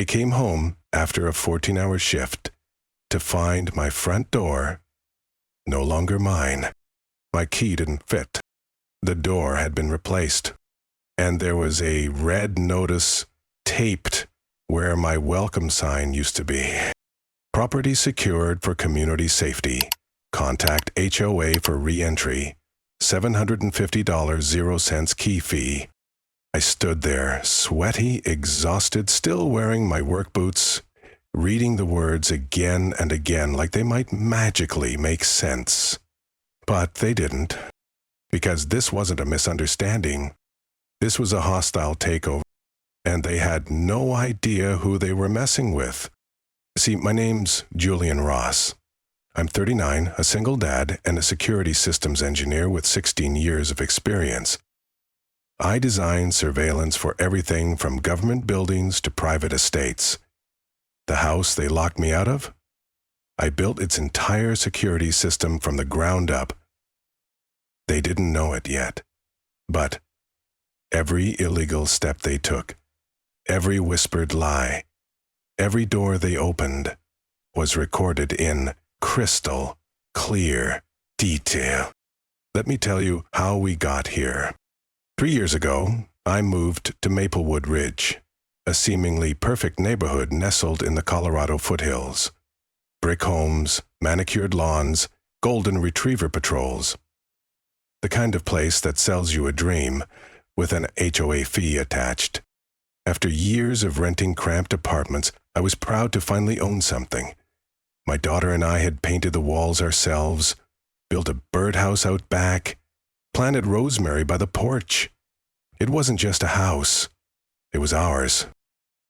I came home after a 14-hour shift to find my front door no longer mine. My key didn't fit. The door had been replaced, and there was a red notice taped where my welcome sign used to be. Property secured for community safety. Contact HOA for re-entry. $750 0 key fee. I stood there, sweaty, exhausted, still wearing my work boots, reading the words again and again like they might magically make sense. But they didn't, because this wasn't a misunderstanding. This was a hostile takeover, and they had no idea who they were messing with. See, my name's Julian Ross. I'm 39, a single dad, and a security systems engineer with 16 years of experience. I design surveillance for everything from government buildings to private estates. The house they locked me out of? I built its entire security system from the ground up. They didn't know it yet, but every illegal step they took, every whispered lie, every door they opened was recorded in crystal clear detail. Let me tell you how we got here. 3 years ago, I moved to Maplewood Ridge, a seemingly perfect neighborhood nestled in the Colorado foothills. Brick homes, manicured lawns, golden retriever patrols. The kind of place that sells you a dream with an HOA fee attached. After years of renting cramped apartments, I was proud to finally own something. My daughter and I had painted the walls ourselves, built a birdhouse out back, planted rosemary by the porch. It wasn't just a house. It was ours.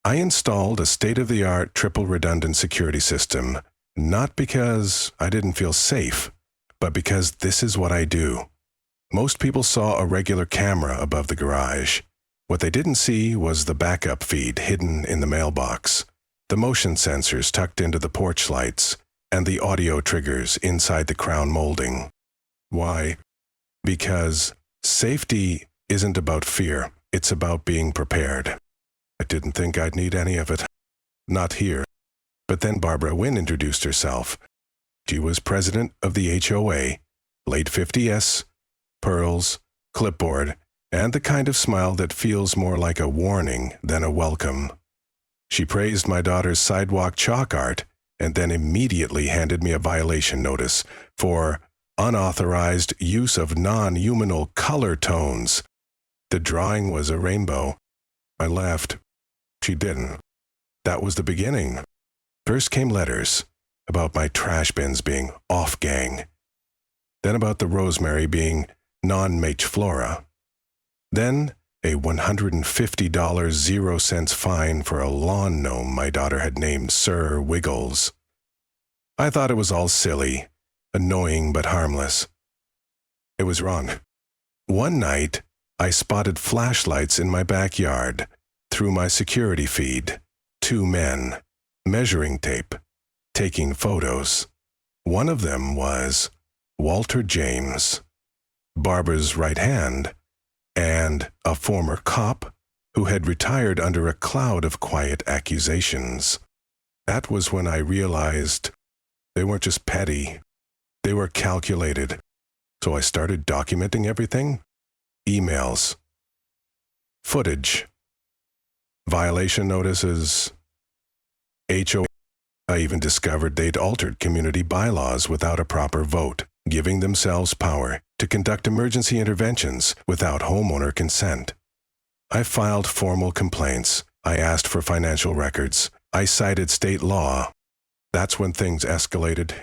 I installed a state-of-the-art triple redundant security system, not because I didn't feel safe, but because this is what I do. Most people saw a regular camera above the garage. What they didn't see was the backup feed hidden in the mailbox, the motion sensors tucked into the porch lights, and the audio triggers inside the crown molding. Why? Because safety isn't about fear, it's about being prepared. I didn't think I'd need any of it. Not here. But then Barbara Wynn introduced herself. She was president of the HOA, late 50s, pearls, clipboard, and the kind of smile that feels more like a warning than a welcome. She praised my daughter's sidewalk chalk art and then immediately handed me a violation notice for unauthorized use of non-humanal color tones. The drawing was a rainbow. I laughed. She didn't. That was the beginning. First came letters about my trash bins being off-gang. Then about the rosemary being non-mate flora. Then a $150 0 fine for a lawn gnome my daughter had named Sir Wiggles. I thought it was all silly, annoying but harmless. It was wrong. One night, I spotted flashlights in my backyard through my security feed. 2 men, measuring tape, taking photos. One of them was Walter James, Barbara's right hand, and a former cop who had retired under a cloud of quiet accusations. That was when I realized they weren't just petty, they were calculated. So I started documenting everything. Emails, footage, violation notices, HOA. I even discovered they'd altered community bylaws without a proper vote, giving themselves power to conduct emergency interventions without homeowner consent. I filed formal complaints. I asked for financial records. I cited state law. That's when things escalated.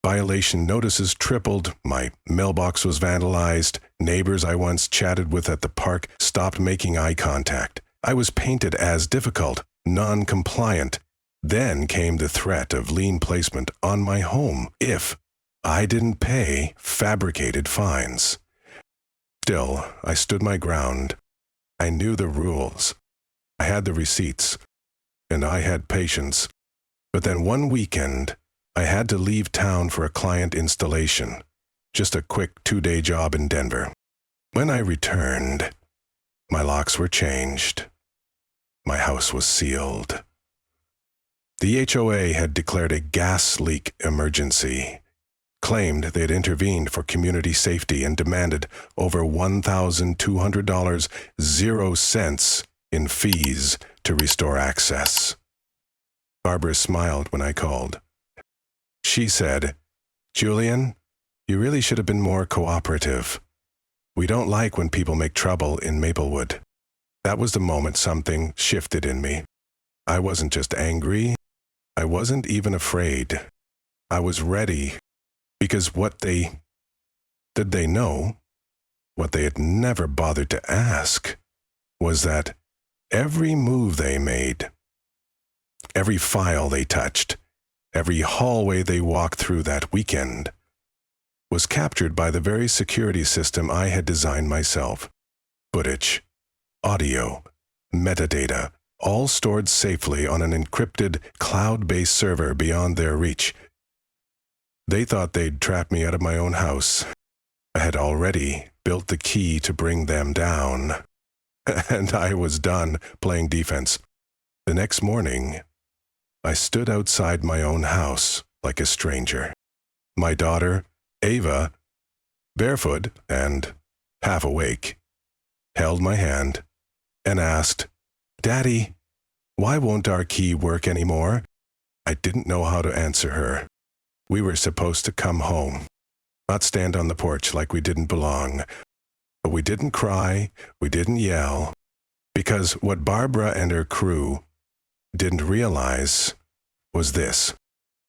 Violation notices tripled. My mailbox was vandalized. Neighbors I once chatted with at the park stopped making eye contact. I was painted as difficult, non-compliant. Then came the threat of lien placement on my home if I didn't pay fabricated fines. Still, I stood my ground. I knew the rules. I had the receipts, and I had patience. But then one weekend, I had to leave town for a client installation, just a quick 2-day job in Denver. When I returned, my locks were changed. My house was sealed. The HOA had declared a gas leak emergency, claimed they had intervened for community safety, and demanded over $1,200, 0 cents in fees to restore access. Barbara smiled when I called. She said, "Julian, you really should have been more cooperative. We don't like when people make trouble in Maplewood." That was the moment something shifted in me. I wasn't just angry. I wasn't even afraid. I was ready, because did they know, what they had never bothered to ask, was that every move they made, every file they touched, every hallway they walked through that weekend, was captured by the very security system I had designed myself. Footage, audio, metadata, all stored safely on an encrypted, cloud-based server beyond their reach. They thought they'd trap me out of my own house. I had already built the key to bring them down, and I was done playing defense. The next morning, I stood outside my own house like a stranger. My daughter, Ava, barefoot and half awake, held my hand and asked, "Daddy, why won't our key work anymore?" I didn't know how to answer her. We were supposed to come home, not stand on the porch like we didn't belong. But we didn't cry, we didn't yell, because what Barbara and her crew didn't realize was this.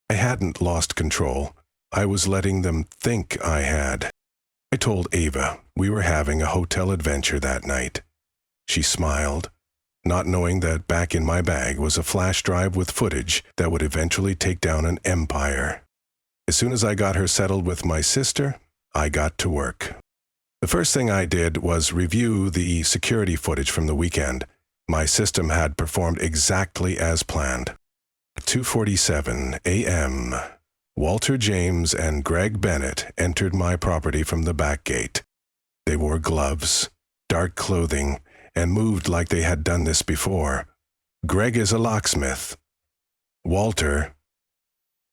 I hadn't lost control. I was letting them think I had. I told Ava we were having a hotel adventure that night. She smiled, not knowing that back in my bag was a flash drive with footage that would eventually take down an empire. As soon as I got her settled with my sister, I got to work. The first thing I did was review the security footage from the weekend. My system had performed exactly as planned. At 2:47 a.m., Walter James and Greg Bennett entered my property from the back gate. They wore gloves, dark clothing, and moved like they had done this before. Greg is a locksmith. Walter,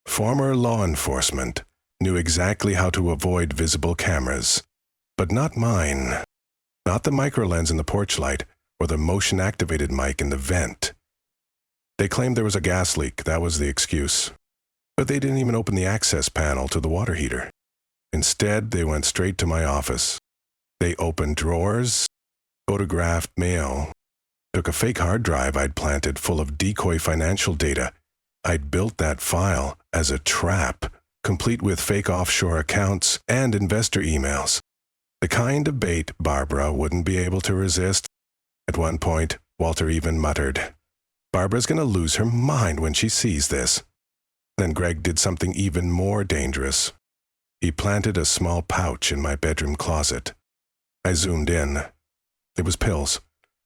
former law enforcement, knew exactly how to avoid visible cameras. But not mine. Not the microlens in the porch light or the motion-activated mic in the vent. They claimed there was a gas leak. That was the excuse. But they didn't even open the access panel to the water heater. Instead, they went straight to my office. They opened drawers, photographed mail, took a fake hard drive I'd planted full of decoy financial data. I'd built that file as a trap, complete with fake offshore accounts and investor emails. The kind of bait Barbara wouldn't be able to resist. At one point, Walter even muttered, "Barbara's going to lose her mind when she sees this." Then Greg did something even more dangerous. He planted a small pouch in my bedroom closet. I zoomed in. It was pills,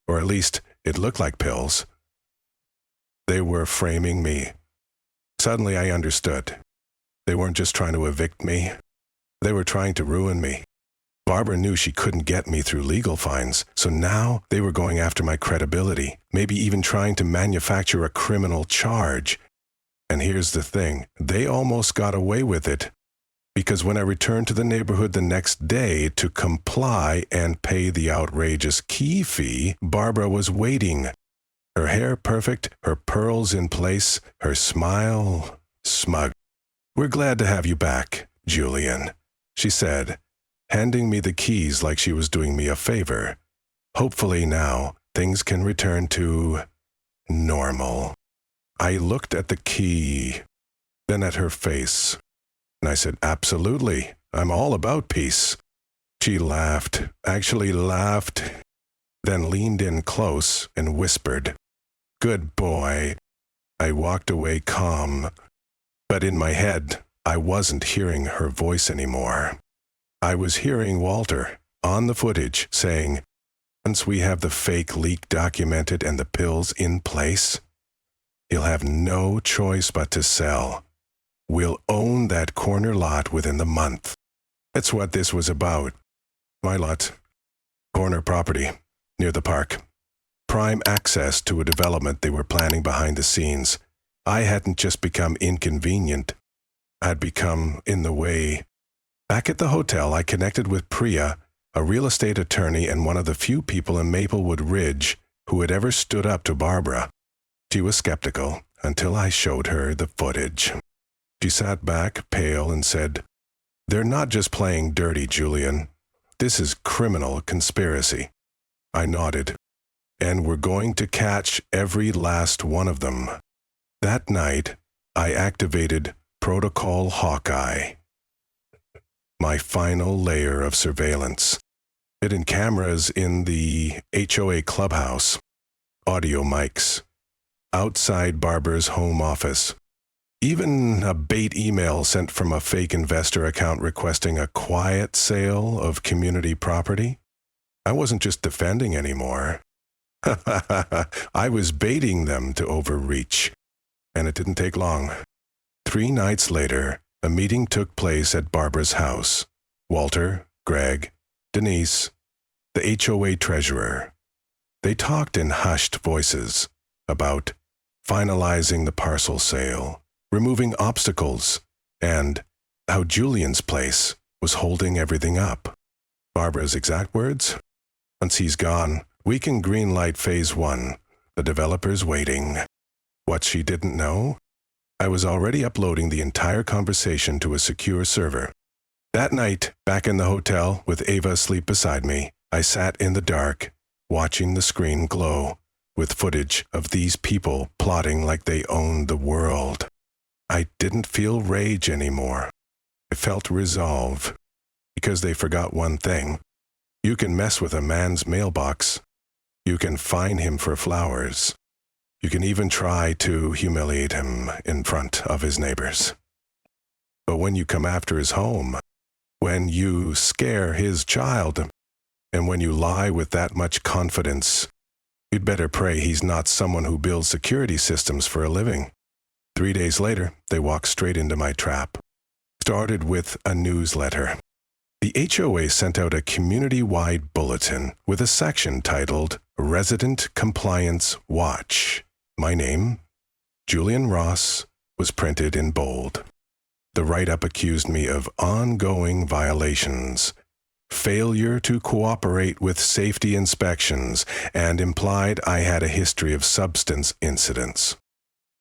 or at least it looked like pills. They were framing me. Suddenly I understood. They weren't just trying to evict me. They were trying to ruin me. Barbara knew she couldn't get me through legal fines, so now they were going after my credibility, maybe even trying to manufacture a criminal charge. And here's the thing, they almost got away with it, because when I returned to the neighborhood the next day to comply and pay the outrageous key fee, Barbara was waiting. Her hair perfect, her pearls in place, her smile smug. "We're glad to have you back, Julian," she said, handing me the keys like she was doing me a favor. "Hopefully now things can return to normal." I looked at the key, then at her face, and I said, "Absolutely, I'm all about peace." She laughed, actually laughed, then leaned in close and whispered, "Good boy." I walked away calm, but in my head, I wasn't hearing her voice anymore. I was hearing Walter, on the footage, saying, "Once we have the fake leak documented and the pills in place, he'll have no choice but to sell. We'll own that corner lot within the month." That's what this was about. My lot. Corner property, near the park. Prime access to a development they were planning behind the scenes. I hadn't just become inconvenient. I'd become in the way. Back at the hotel, I connected with Priya, a real estate attorney and one of the few people in Maplewood Ridge who had ever stood up to Barbara. She was skeptical until I showed her the footage. She sat back, pale, and said, "They're not just playing dirty, Julian. This is criminal conspiracy." I nodded. "And we're going to catch every last one of them." That night, I activated Protocol Hawkeye, my final layer of surveillance. Hidden cameras in the HOA clubhouse, audio mics, outside Barbara's home office, even a bait email sent from a fake investor account requesting a quiet sale of community property. I wasn't just defending anymore. I was baiting them to overreach. And it didn't take long. 3 nights later, a meeting took place at Barbara's house. Walter, Greg, Denise, the HOA treasurer. They talked in hushed voices about finalizing the parcel sale, removing obstacles, and how Julian's place was holding everything up. Barbara's exact words? "Once he's gone, we can greenlight phase 1. The developer's waiting." What she didn't know? I was already uploading the entire conversation to a secure server. That night, back in the hotel with Ava asleep beside me, I sat in the dark, watching the screen glow, with footage of these people plotting like they owned the world. I didn't feel rage anymore. I felt resolve, because they forgot one thing. You can mess with a man's mailbox. You can fine him for flowers. You can even try to humiliate him in front of his neighbors. But when you come after his home, when you scare his child, and when you lie with that much confidence, you'd better pray he's not someone who builds security systems for a living. 3 days later, they walked straight into my trap. Started with a newsletter. The HOA sent out a community-wide bulletin with a section titled Resident Compliance Watch. My name, Julian Ross, was printed in bold. The write-up accused me of ongoing violations, failure to cooperate with safety inspections, and implied I had a history of substance incidents.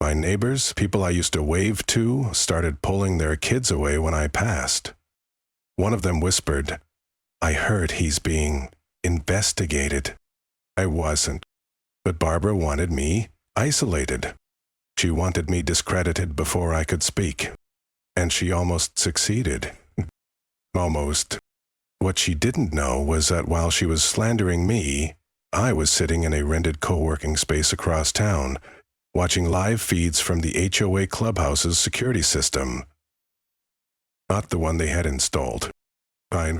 My neighbors, people I used to wave to, started pulling their kids away when I passed. One of them whispered, "I heard he's being investigated." I wasn't, but Barbara wanted me isolated. She wanted me discredited before I could speak. And she almost succeeded. Almost. What she didn't know was that while she was slandering me, I was sitting in a rented co-working space across town, watching live feeds from the HOA clubhouse's security system. Not the one they had installed. Fine.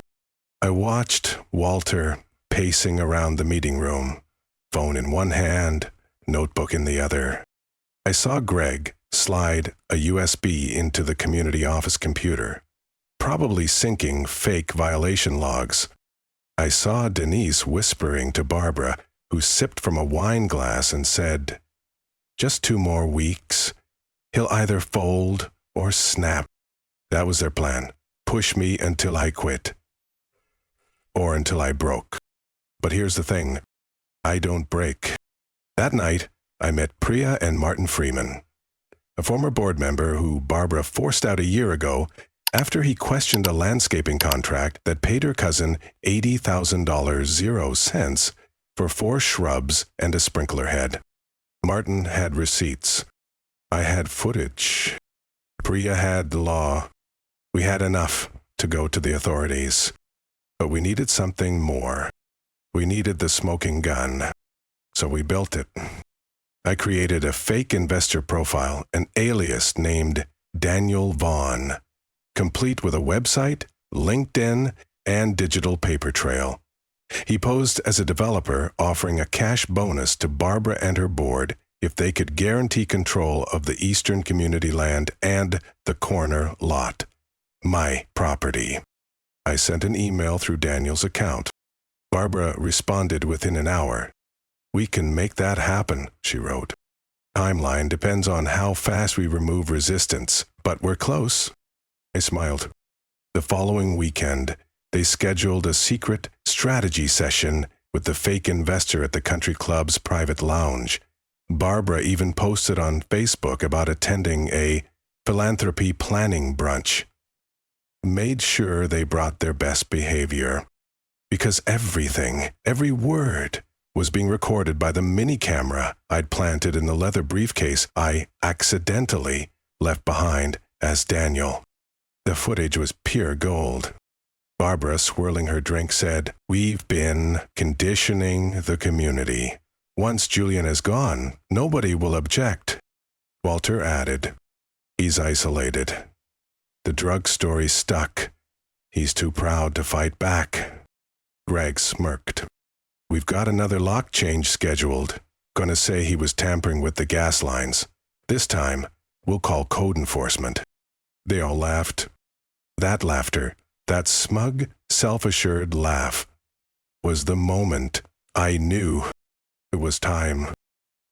I watched Walter pacing around the meeting room, phone in one hand, notebook in the other. I saw Greg slide a USB into the community office computer, probably syncing fake violation logs. I saw Denise whispering to Barbara, who sipped from a wine glass and said, "Just 2 more weeks. He'll either fold or snap." That was their plan. Push me until I quit. Or until I broke. But here's the thing. I don't break. That night, I met Priya and Martin Freeman, a former board member who Barbara forced out a year ago after he questioned a landscaping contract that paid her cousin $80,000 0 cents for 4 shrubs and a sprinkler head. Martin had receipts. I had footage. Priya had the law. We had enough to go to the authorities. But we needed something more. We needed the smoking gun. So we built it. I created a fake investor profile, an alias named Daniel Vaughn, complete with a website, LinkedIn, and digital paper trail. He posed as a developer, offering a cash bonus to Barbara and her board if they could guarantee control of the eastern community land and the corner lot, my property. I sent an email through Daniel's account. Barbara responded within an hour. "We can make that happen," she wrote. Timeline depends on how fast we remove resistance, but we're close. I smiled. The following weekend, they scheduled a secret strategy session with the fake investor at the country club's private lounge. Barbara even posted on Facebook about attending a philanthropy planning brunch. Made sure they brought their best behavior. Because everything, every word, was being recorded by the mini camera I'd planted in the leather briefcase I accidentally left behind as Daniel. The footage was pure gold. Barbara, swirling her drink, said, "We've been conditioning the community. Once Julian is gone, nobody will object." Walter added, "He's isolated. The drug story stuck. He's too proud to fight back." Greg smirked. "We've got another lock change scheduled. Gonna say he was tampering with the gas lines. This time, we'll call code enforcement." They all laughed. That laughter, that smug, self-assured laugh, was the moment I knew it was time.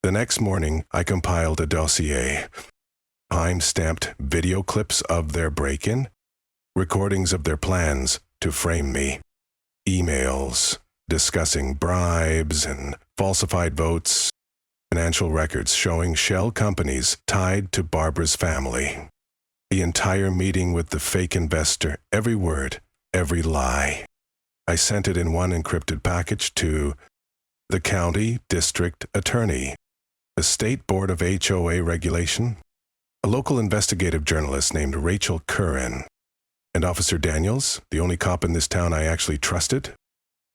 The next morning, I compiled a dossier. Time-stamped video clips of their break-in, recordings of their plans to frame me, emails discussing bribes and falsified votes, financial records showing shell companies tied to Barbara's family. The entire meeting with the fake investor, every word, every lie. I sent it in one encrypted package to the county district attorney, the state board of HOA regulation, a local investigative journalist named Rachel Karen, and Officer Daniels, the only cop in this town I actually trusted.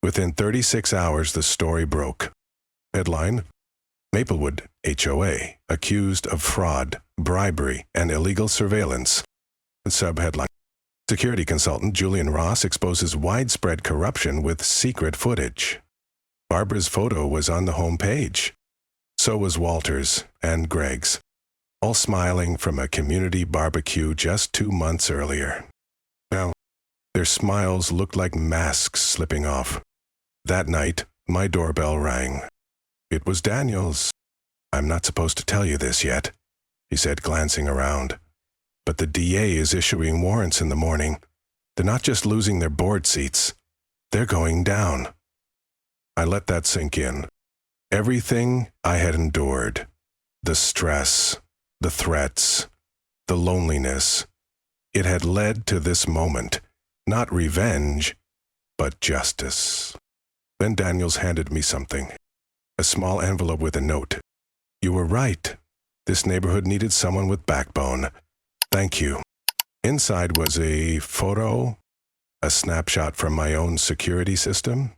Within 36 hours, the story broke. Headline: Maplewood HOA accused of fraud, bribery, and illegal surveillance. Subheadline: Security consultant Julian Ross exposes widespread corruption with secret footage. Barbara's photo was on the home page. So was Walter's and Greg's, all smiling from a community barbecue just 2 months earlier. Now, their smiles looked like masks slipping off. That night, my doorbell rang. It was Daniels. "I'm not supposed to tell you this yet," he said, glancing around. "But the DA is issuing warrants in the morning. They're not just losing their board seats. They're going down." I let that sink in. Everything I had endured, the stress, the threats, the loneliness, it had led to this moment, not revenge, but justice. Then Daniels handed me something, a small envelope with a note. "You were right. This neighborhood needed someone with backbone. Thank you." Inside was a photo, a snapshot from my own security system.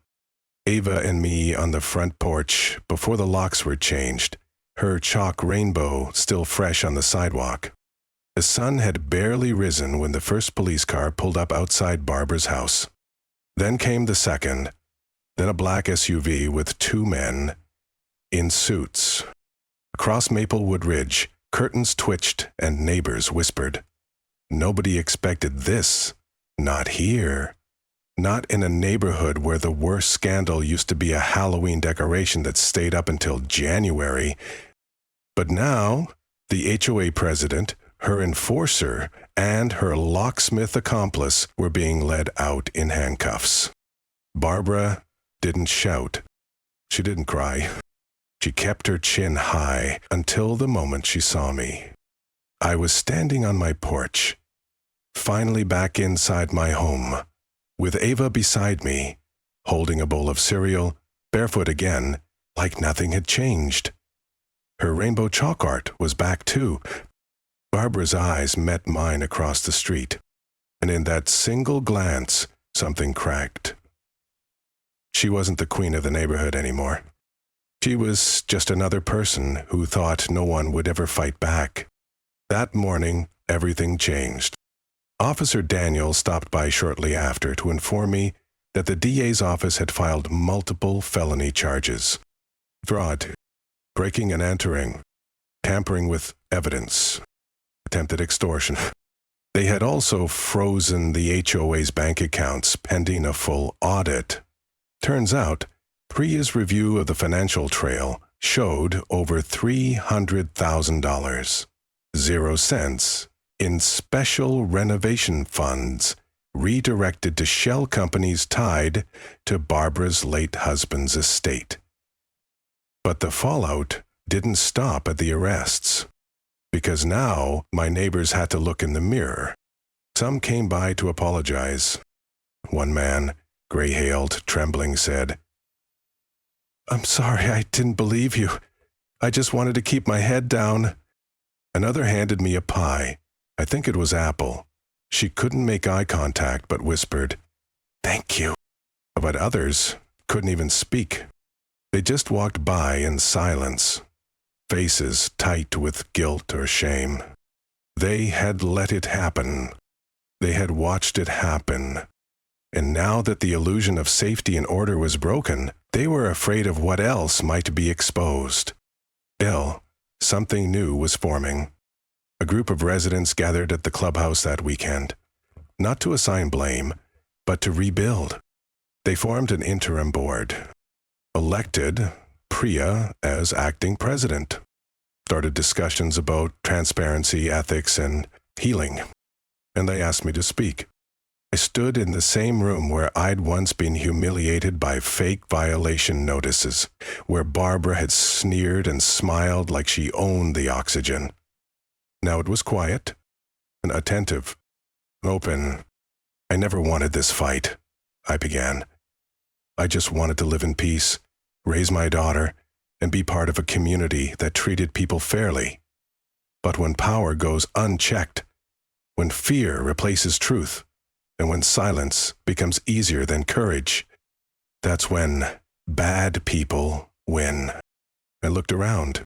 Ava and me on the front porch before the locks were changed, her chalk rainbow still fresh on the sidewalk. The sun had barely risen when the first police car pulled up outside Barbara's house. Then came the second, then a black SUV with 2 men in suits. Across Maplewood Ridge, curtains twitched and neighbors whispered. Nobody expected this. Not here. Not in a neighborhood where the worst scandal used to be a Halloween decoration that stayed up until January. But now, the HOA president, her enforcer, and her locksmith accomplice were being led out in handcuffs. Barbara didn't shout. She didn't cry. She kept her chin high until the moment she saw me. I was standing on my porch, finally back inside my home, with Ava beside me, holding a bowl of cereal, barefoot again, like nothing had changed. Her rainbow chalk art was back too. Barbara's eyes met mine across the street, and in that single glance, something cracked. She wasn't the queen of the neighborhood anymore. She was just another person who thought no one would ever fight back. That morning, everything changed. Officer Daniel stopped by shortly after to inform me that the DA's office had filed multiple felony charges: fraud, breaking and entering, tampering with evidence, attempted extortion. They had also frozen the HOA's bank accounts pending a full audit. Turns out, Priya's review of the financial trail showed over $300,000, 0 cents, in special renovation funds redirected to shell companies tied to Barbara's late husband's estate. But the fallout didn't stop at the arrests, because now my neighbors had to look in the mirror. Some came by to apologize. One man, gray-hailed, trembling, said, "I'm sorry, I didn't believe you. I just wanted to keep my head down." Another handed me a pie. I think it was apple. She couldn't make eye contact but whispered, "Thank you." But others couldn't even speak. They just walked by in silence, faces tight with guilt or shame. They had let it happen. They had watched it happen. And now that the illusion of safety and order was broken, they were afraid of what else might be exposed. Still, something new was forming. A group of residents gathered at the clubhouse that weekend, not to assign blame, but to rebuild. They formed an interim board, elected Priya as acting president, started discussions about transparency, ethics, and healing, and they asked me to speak. I stood in the same room where I'd once been humiliated by fake violation notices, where Barbara had sneered and smiled like she owned the oxygen. Now it was quiet and attentive, open. "I never wanted this fight," I began. "I just wanted to live in peace, raise my daughter, and be part of a community that treated people fairly. But when power goes unchecked, when fear replaces truth, and when silence becomes easier than courage, that's when bad people win." I looked around.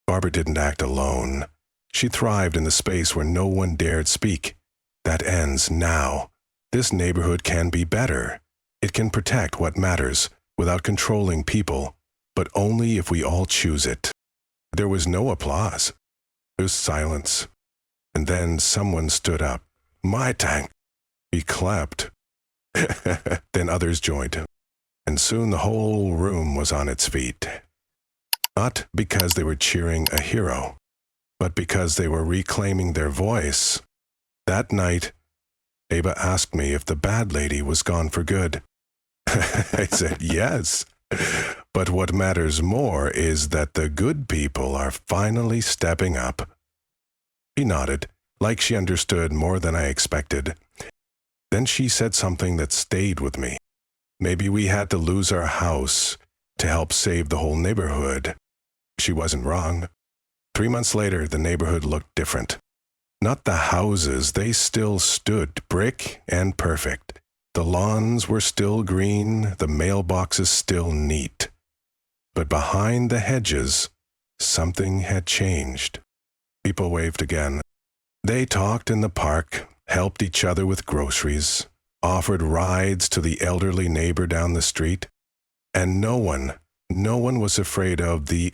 Barbara didn't act alone. She thrived in the space where no one dared speak. That ends now. This neighborhood can be better. It can protect what matters without controlling people, but only if we all choose it. There was no applause. There was silence. And then someone stood up. "My tank." He clapped. Then others joined, and soon the whole room was on its feet. Not because they were cheering a hero, but because they were reclaiming their voice. That night, Ava asked me if the bad lady was gone for good. I said yes, but what matters more is that the good people are finally stepping up. She nodded, like she understood more than I expected. Then she said something that stayed with me. Maybe we had to lose our house to help save the whole neighborhood. She wasn't wrong. 3 months later, the neighborhood looked different. Not the houses, they still stood brick and perfect. The lawns were still green, the mailboxes still neat. But behind the hedges, something had changed. People waved again. They talked in the park, helped each other with groceries, offered rides to the elderly neighbor down the street. And no one was afraid of the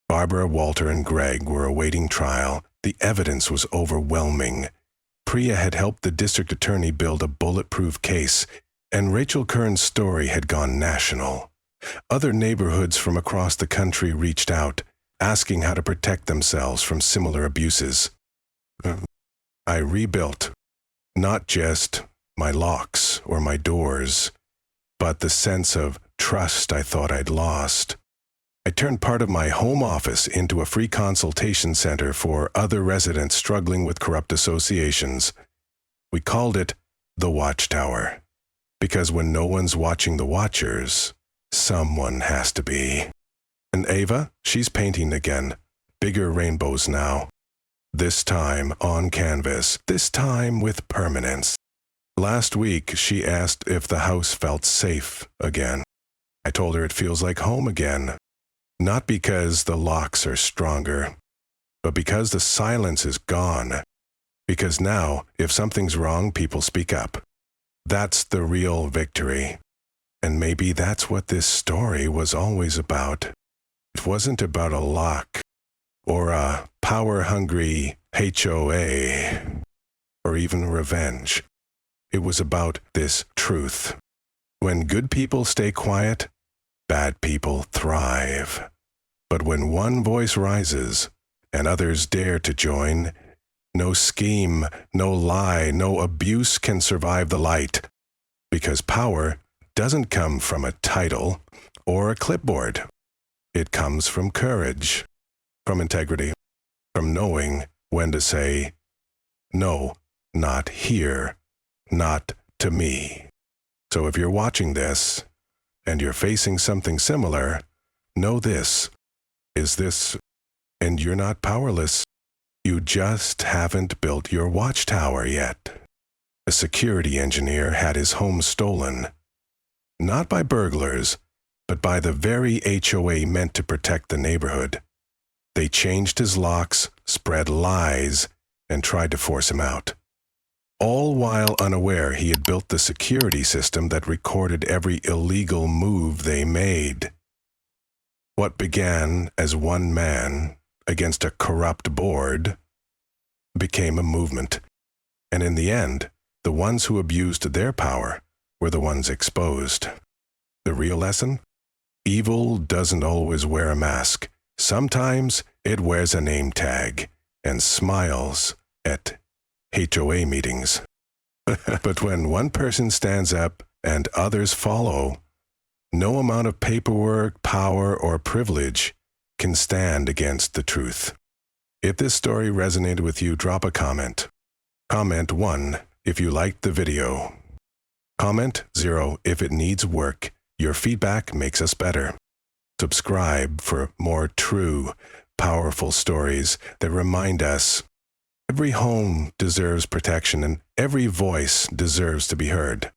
Barbara, Walter, and Greg were awaiting trial. The evidence was overwhelming. Priya had helped the district attorney build a bulletproof case, and Rachel Kern's story had gone national. Other neighborhoods from across the country reached out, asking how to protect themselves from similar abuses. I rebuilt, not just my locks or my doors, but the sense of trust I thought I'd lost. I turned part of my home office into a free consultation center for other residents struggling with corrupt associations. We called it the Watchtower, because when no one's watching the watchers, someone has to be. And Ava, she's painting again. Bigger rainbows now. This time on canvas, this time with permanence. Last week, she asked if the house felt safe again. I told her it feels like home again. Not because the locks are stronger, but because the silence is gone. Because now, if something's wrong, people speak up. That's the real victory. And maybe that's what this story was always about. It wasn't about a lock, or a power-hungry HOA, or even revenge. It was about this truth. When good people stay quiet, bad people thrive. But when one voice rises and others dare to join, no scheme, no lie, no abuse can survive the light, because power doesn't come from a title or a clipboard. It comes from courage, from integrity, from knowing when to say, no, not here, not to me. So if you're watching this and you're facing something similar, know this. And you're not powerless. You just haven't built your watchtower yet. A security engineer had his home stolen, not by burglars, but by the very HOA meant to protect the neighborhood. They changed his locks, spread lies, and tried to force him out. All while unaware he had built the security system that recorded every illegal move they made. What began as one man against a corrupt board became a movement, and in the end, the ones who abused their power were the ones exposed. The real lesson? Evil doesn't always wear a mask. Sometimes it wears a name tag and smiles at HOA meetings. But when one person stands up and others follow, no amount of paperwork, power, or privilege can stand against the truth. If this story resonated with you, drop a comment. Comment 1 if you liked the video. Comment 0 if it needs work. Your feedback makes us better. Subscribe for more true, powerful stories that remind us every home deserves protection and every voice deserves to be heard.